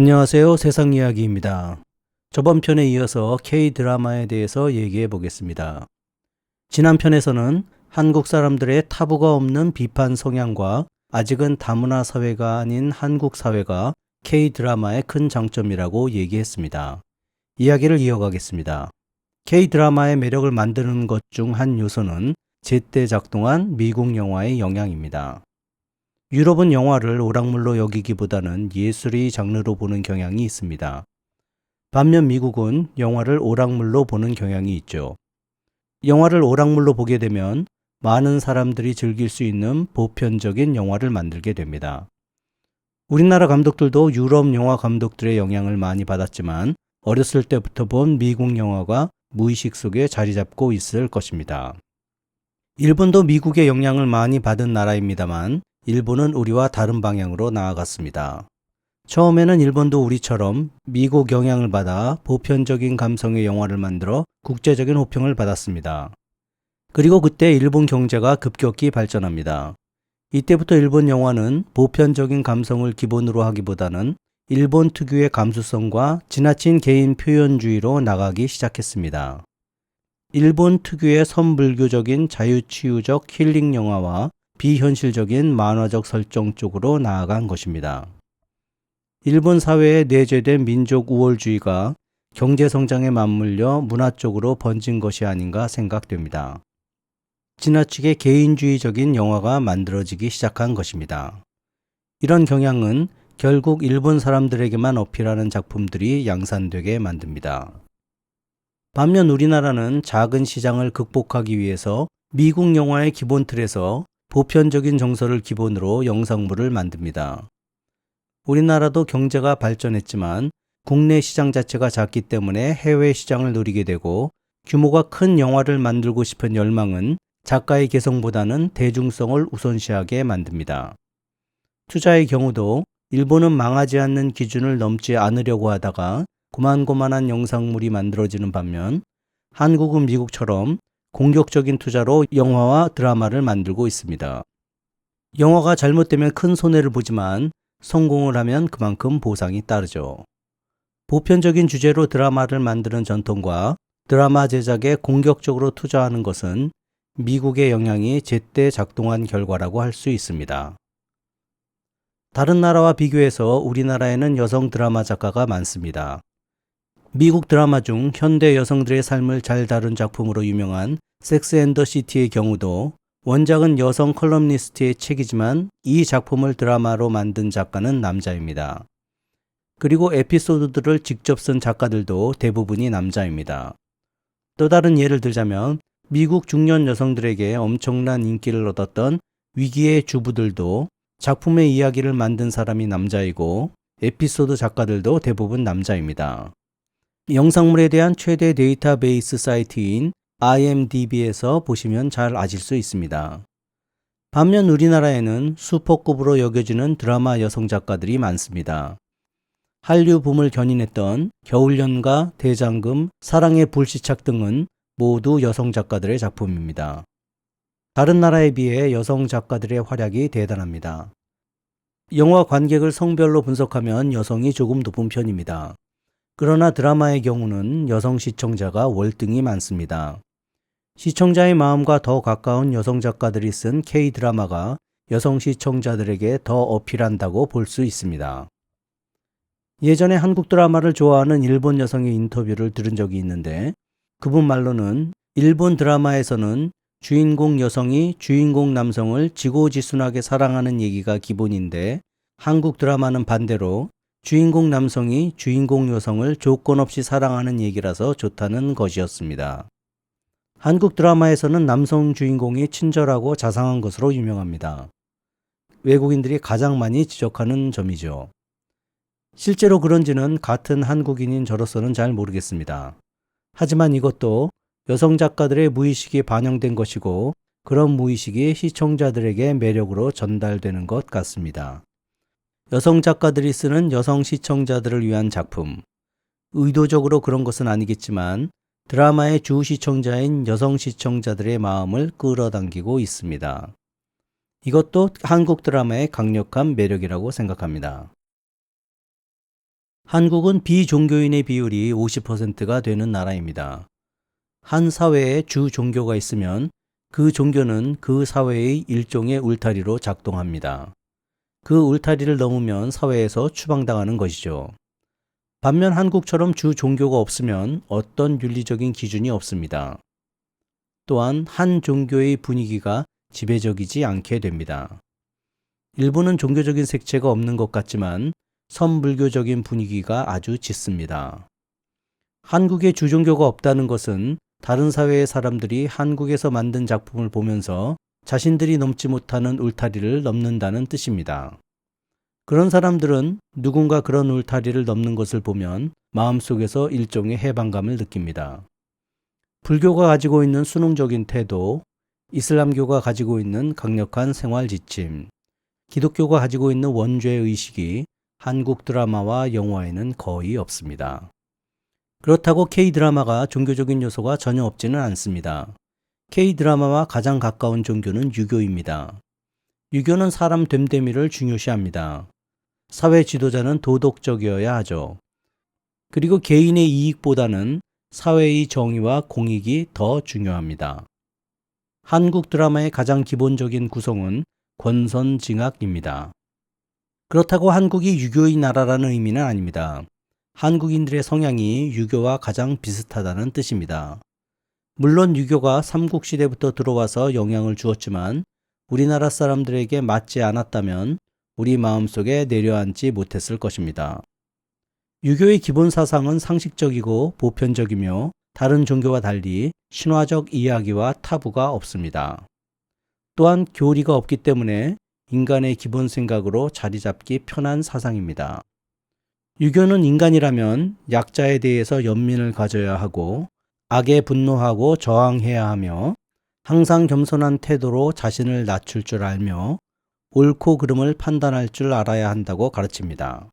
안녕하세요. 세상이야기입니다. 저번 편에 이어서 K-드라마에 대해서 얘기해 보겠습니다. 지난 편에서는 한국 사람들의 타부가 없는 비판 성향과 아직은 다문화 사회가 아닌 한국 사회가 K-드라마의 큰 장점이라고 얘기했습니다. 이야기를 이어가겠습니다. K-드라마의 매력을 만드는 것 중 한 요소는 제때 작동한 미국 영화의 영향입니다. 유럽은 영화를 오락물로 여기기보다는 예술의 장르로 보는 경향이 있습니다. 반면 미국은 영화를 오락물로 보는 경향이 있죠. 영화를 오락물로 보게 되면 많은 사람들이 즐길 수 있는 보편적인 영화를 만들게 됩니다. 우리나라 감독들도 유럽 영화 감독들의 영향을 많이 받았지만 어렸을 때부터 본 미국 영화가 무의식 속에 자리 잡고 있을 것입니다. 일본도 미국의 영향을 많이 받은 나라입니다만 일본은 우리와 다른 방향으로 나아갔습니다. 처음에는 일본도 우리처럼 미국 영향을 받아 보편적인 감성의 영화를 만들어 국제적인 호평을 받았습니다. 그리고 그때 일본 경제가 급격히 발전합니다. 이때부터 일본 영화는 보편적인 감성을 기본으로 하기보다는 일본 특유의 감수성과 지나친 개인 표현주의로 나가기 시작했습니다. 일본 특유의 선불교적인 자유치유적 힐링 영화와 비현실적인 만화적 설정 쪽으로 나아간 것입니다. 일본 사회에 내재된 민족 우월주의가 경제성장에 맞물려 문화 쪽으로 번진 것이 아닌가 생각됩니다. 지나치게 개인주의적인 영화가 만들어지기 시작한 것입니다. 이런 경향은 결국 일본 사람들에게만 어필하는 작품들이 양산되게 만듭니다. 반면 우리나라는 작은 시장을 극복하기 위해서 미국 영화의 기본 틀에서 보편적인 정서를 기본으로 영상물을 만듭니다. 우리나라도 경제가 발전했지만 국내 시장 자체가 작기 때문에 해외 시장을 노리게 되고 규모가 큰 영화를 만들고 싶은 열망은 작가의 개성보다는 대중성을 우선시하게 만듭니다. 투자의 경우도 일본은 망하지 않는 기준을 넘지 않으려고 하다가 고만고만한 영상물이 만들어지는 반면 한국은 미국처럼 공격적인 투자로 영화와 드라마를 만들고 있습니다. 영화가 잘못되면 큰 손해를 보지만 성공을 하면 그만큼 보상이 따르죠. 보편적인 주제로 드라마를 만드는 전통과 드라마 제작에 공격적으로 투자하는 것은 미국의 영향이 제때 작동한 결과라고 할 수 있습니다. 다른 나라와 비교해서 우리나라에는 여성 드라마 작가가 많습니다. 미국 드라마 중 현대 여성들의 삶을 잘 다룬 작품으로 유명한 섹스 앤 더 시티의 경우도 원작은 여성 컬럼니스트의 책이지만 이 작품을 드라마로 만든 작가는 남자입니다. 그리고 에피소드들을 직접 쓴 작가들도 대부분이 남자입니다. 또 다른 예를 들자면 미국 중년 여성들에게 엄청난 인기를 얻었던 위기의 주부들도 작품의 이야기를 만든 사람이 남자이고 에피소드 작가들도 대부분 남자입니다. 영상물에 대한 최대 데이터베이스 사이트인 IMDb에서 보시면 잘 아실 수 있습니다. 반면 우리나라에는 슈퍼급으로 여겨지는 드라마 여성 작가들이 많습니다. 한류 붐을 견인했던 겨울연가, 대장금, 사랑의 불시착 등은 모두 여성 작가들의 작품입니다. 다른 나라에 비해 여성 작가들의 활약이 대단합니다. 영화 관객을 성별로 분석하면 여성이 조금 높은 편입니다. 그러나 드라마의 경우는 여성 시청자가 월등히 많습니다. 시청자의 마음과 더 가까운 여성 작가들이 쓴 K-드라마가 여성 시청자들에게 더 어필한다고 볼 수 있습니다. 예전에 한국 드라마를 좋아하는 일본 여성의 인터뷰를 들은 적이 있는데 그분 말로는 일본 드라마에서는 주인공 여성이 주인공 남성을 지고지순하게 사랑하는 얘기가 기본인데 한국 드라마는 반대로 주인공 남성이 주인공 여성을 조건 없이 사랑하는 얘기라서 좋다는 것이었습니다. 한국 드라마에서는 남성 주인공이 친절하고 자상한 것으로 유명합니다. 외국인들이 가장 많이 지적하는 점이죠. 실제로 그런지는 같은 한국인인 저로서는 잘 모르겠습니다. 하지만 이것도 여성 작가들의 무의식이 반영된 것이고 그런 무의식이 시청자들에게 매력으로 전달되는 것 같습니다. 여성 작가들이 쓰는 여성 시청자들을 위한 작품. 의도적으로 그런 것은 아니겠지만 드라마의 주 시청자인 여성 시청자들의 마음을 끌어당기고 있습니다. 이것도 한국 드라마의 강력한 매력이라고 생각합니다. 한국은 비종교인의 비율이 50%가 되는 나라입니다. 한 사회에 주 종교가 있으면 그 종교는 그 사회의 일종의 울타리로 작동합니다. 그 울타리를 넘으면 사회에서 추방당하는 것이죠. 반면 한국처럼 주 종교가 없으면 어떤 윤리적인 기준이 없습니다. 또한 한 종교의 분위기가 지배적이지 않게 됩니다. 일본은 종교적인 색채가 없는 것 같지만 선불교적인 분위기가 아주 짙습니다. 한국에 주종교가 없다는 것은 다른 사회의 사람들이 한국에서 만든 작품을 보면서 자신들이 넘지 못하는 울타리를 넘는다는 뜻입니다. 그런 사람들은 누군가 그런 울타리를 넘는 것을 보면 마음속에서 일종의 해방감을 느낍니다. 불교가 가지고 있는 순응적인 태도, 이슬람교가 가지고 있는 강력한 생활 지침, 기독교가 가지고 있는 원죄의식이 한국 드라마와 영화에는 거의 없습니다. 그렇다고 K-드라마가 종교적인 요소가 전혀 없지는 않습니다. K-드라마와 가장 가까운 종교는 유교입니다. 유교는 사람 됨됨이를 중요시합니다. 사회 지도자는 도덕적이어야 하죠. 그리고 개인의 이익보다는 사회의 정의와 공익이 더 중요합니다. 한국 드라마의 가장 기본적인 구성은 권선징악입니다. 그렇다고 한국이 유교의 나라라는 의미는 아닙니다. 한국인들의 성향이 유교와 가장 비슷하다는 뜻입니다. 물론 유교가 삼국시대부터 들어와서 영향을 주었지만 우리나라 사람들에게 맞지 않았다면 우리 마음속에 내려앉지 못했을 것입니다. 유교의 기본 사상은 상식적이고 보편적이며 다른 종교와 달리 신화적 이야기와 타부가 없습니다. 또한 교리가 없기 때문에 인간의 기본 생각으로 자리 잡기 편한 사상입니다. 유교는 인간이라면 약자에 대해서 연민을 가져야 하고 악에 분노하고 저항해야 하며 항상 겸손한 태도로 자신을 낮출 줄 알며 옳고 그름을 판단할 줄 알아야 한다고 가르칩니다.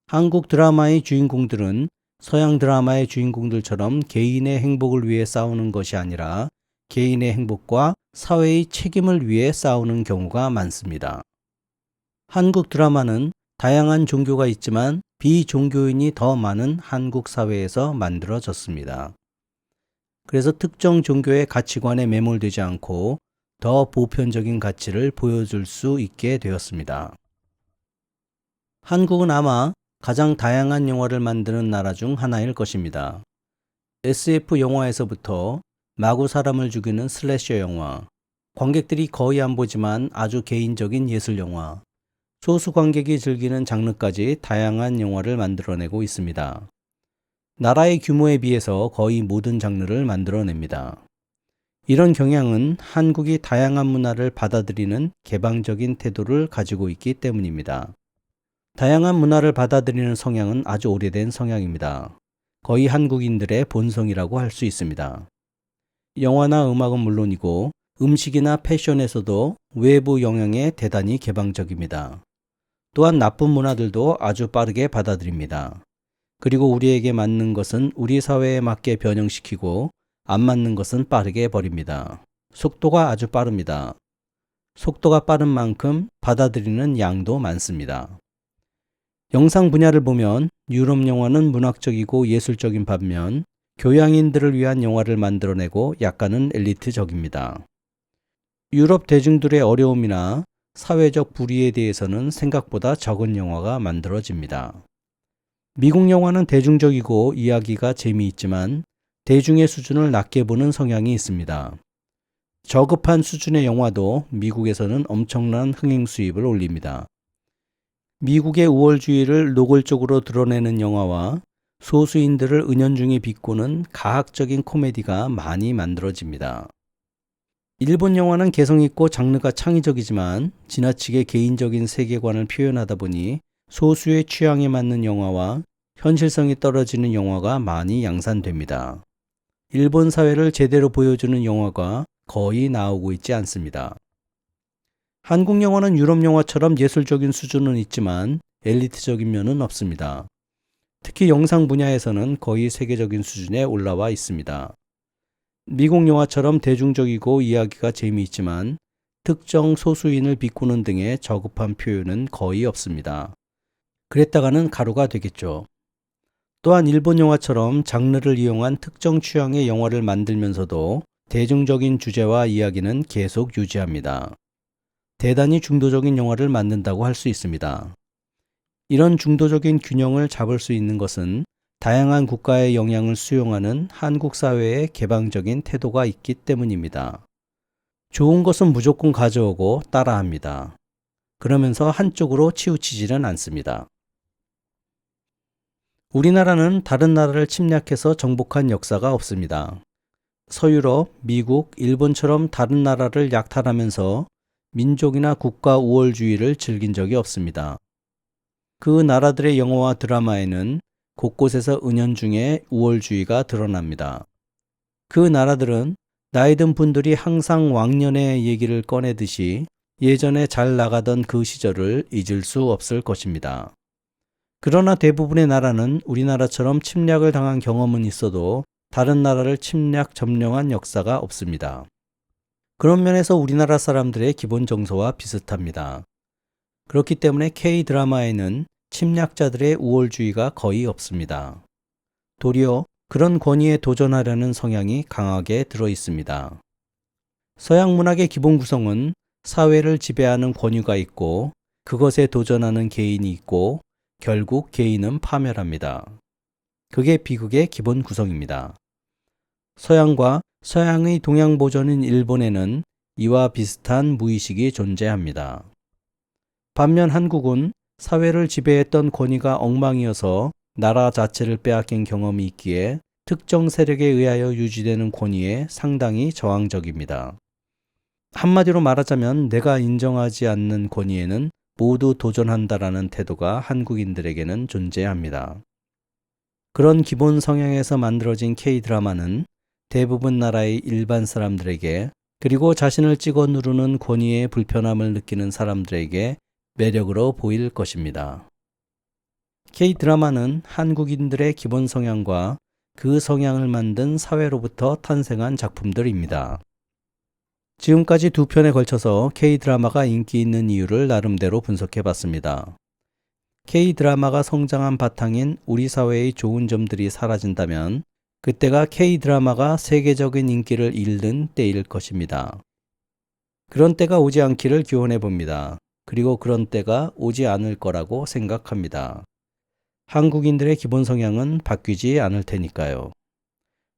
한국 드라마의 주인공들은 서양 드라마의 주인공들처럼 개인의 행복을 위해 싸우는 것이 아니라 개인의 행복과 사회의 책임을 위해 싸우는 경우가 많습니다. 한국 드라마는 다양한 종교가 있지만 비종교인이 더 많은 한국 사회에서 만들어졌습니다. 그래서 특정 종교의 가치관에 매몰되지 않고 더 보편적인 가치를 보여줄 수 있게 되었습니다. 한국은 아마 가장 다양한 영화를 만드는 나라 중 하나일 것입니다. SF 영화에서부터 마구 사람을 죽이는 슬래셔 영화, 관객들이 거의 안 보지만 아주 개인적인 예술 영화, 소수 관객이 즐기는 장르까지 다양한 영화를 만들어내고 있습니다. 나라의 규모에 비해서 거의 모든 장르를 만들어냅니다. 이런 경향은 한국이 다양한 문화를 받아들이는 개방적인 태도를 가지고 있기 때문입니다. 다양한 문화를 받아들이는 성향은 아주 오래된 성향입니다. 거의 한국인들의 본성이라고 할 수 있습니다. 영화나 음악은 물론이고 음식이나 패션에서도 외부 영향에 대단히 개방적입니다. 또한 나쁜 문화들도 아주 빠르게 받아들입니다. 그리고 우리에게 맞는 것은 우리 사회에 맞게 변형시키고 안 맞는 것은 빠르게 버립니다. 속도가 아주 빠릅니다. 속도가 빠른 만큼 받아들이는 양도 많습니다. 영상 분야를 보면 유럽 영화는 문학적이고 예술적인 반면 교양인들을 위한 영화를 만들어내고 약간은 엘리트적입니다. 유럽 대중들의 어려움이나 사회적 불의에 대해서는 생각보다 적은 영화가 만들어집니다. 미국 영화는 대중적이고 이야기가 재미있지만 대중의 수준을 낮게 보는 성향이 있습니다. 저급한 수준의 영화도 미국에서는 엄청난 흥행 수입을 올립니다. 미국의 우월주의를 노골적으로 드러내는 영화와 소수인들을 은연중에 비꼬는 가학적인 코미디가 많이 만들어집니다. 일본 영화는 개성있고 장르가 창의적이지만 지나치게 개인적인 세계관을 표현하다 보니 소수의 취향에 맞는 영화와 현실성이 떨어지는 영화가 많이 양산됩니다. 일본 사회를 제대로 보여주는 영화가 거의 나오고 있지 않습니다. 한국 영화는 유럽 영화처럼 예술적인 수준은 있지만 엘리트적인 면은 없습니다. 특히 영상 분야에서는 거의 세계적인 수준에 올라와 있습니다. 미국 영화처럼 대중적이고 이야기가 재미있지만 특정 소수인을 비꼬는 등의 저급한 표현은 거의 없습니다. 그랬다가는 가루가 되겠죠. 또한 일본 영화처럼 장르를 이용한 특정 취향의 영화를 만들면서도 대중적인 주제와 이야기는 계속 유지합니다. 대단히 중도적인 영화를 만든다고 할 수 있습니다. 이런 중도적인 균형을 잡을 수 있는 것은 다양한 국가의 영향을 수용하는 한국 사회의 개방적인 태도가 있기 때문입니다. 좋은 것은 무조건 가져오고 따라합니다. 그러면서 한쪽으로 치우치지는 않습니다. 우리나라는 다른 나라를 침략해서 정복한 역사가 없습니다. 서유럽, 미국, 일본처럼 다른 나라를 약탈하면서 민족이나 국가 우월주의를 즐긴 적이 없습니다. 그 나라들의 영화와 드라마에는 곳곳에서 은연중에 우월주의가 드러납니다. 그 나라들은 나이 든 분들이 항상 왕년의 얘기를 꺼내듯이 예전에 잘 나가던 그 시절을 잊을 수 없을 것입니다. 그러나 대부분의 나라는 우리나라처럼 침략을 당한 경험은 있어도 다른 나라를 침략 점령한 역사가 없습니다. 그런 면에서 우리나라 사람들의 기본 정서와 비슷합니다. 그렇기 때문에 K-드라마에는 침략자들의 우월주의가 거의 없습니다. 도리어 그런 권위에 도전하려는 성향이 강하게 들어 있습니다. 서양 문학의 기본 구성은 사회를 지배하는 권위가 있고 그것에 도전하는 개인이 있고 결국 개인은 파멸합니다. 그게 비극의 기본 구성입니다. 서양과 서양의 동양 보전인 일본에는 이와 비슷한 무의식이 존재합니다. 반면 한국은 사회를 지배했던 권위가 엉망이어서 나라 자체를 빼앗긴 경험이 있기에 특정 세력에 의하여 유지되는 권위에 상당히 저항적입니다. 한마디로 말하자면 내가 인정하지 않는 권위에는 모두 도전한다라는 태도가 한국인들에게는 존재합니다. 그런 기본 성향에서 만들어진 K-드라마는 대부분 나라의 일반 사람들에게 그리고 자신을 찍어 누르는 권위의 불편함을 느끼는 사람들에게 매력으로 보일 것입니다. K-드라마는 한국인들의 기본 성향과 그 성향을 만든 사회로부터 탄생한 작품들입니다. 지금까지 두 편에 걸쳐서 K-드라마가 인기 있는 이유를 나름대로 분석해 봤습니다. K-드라마가 성장한 바탕인 우리 사회의 좋은 점들이 사라진다면 그때가 K-드라마가 세계적인 인기를 잃는 때일 것입니다. 그런 때가 오지 않기를 기원해 봅니다. 그리고 그런 때가 오지 않을 거라고 생각합니다. 한국인들의 기본 성향은 바뀌지 않을 테니까요.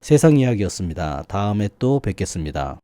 세상 이야기였습니다. 다음에 또 뵙겠습니다.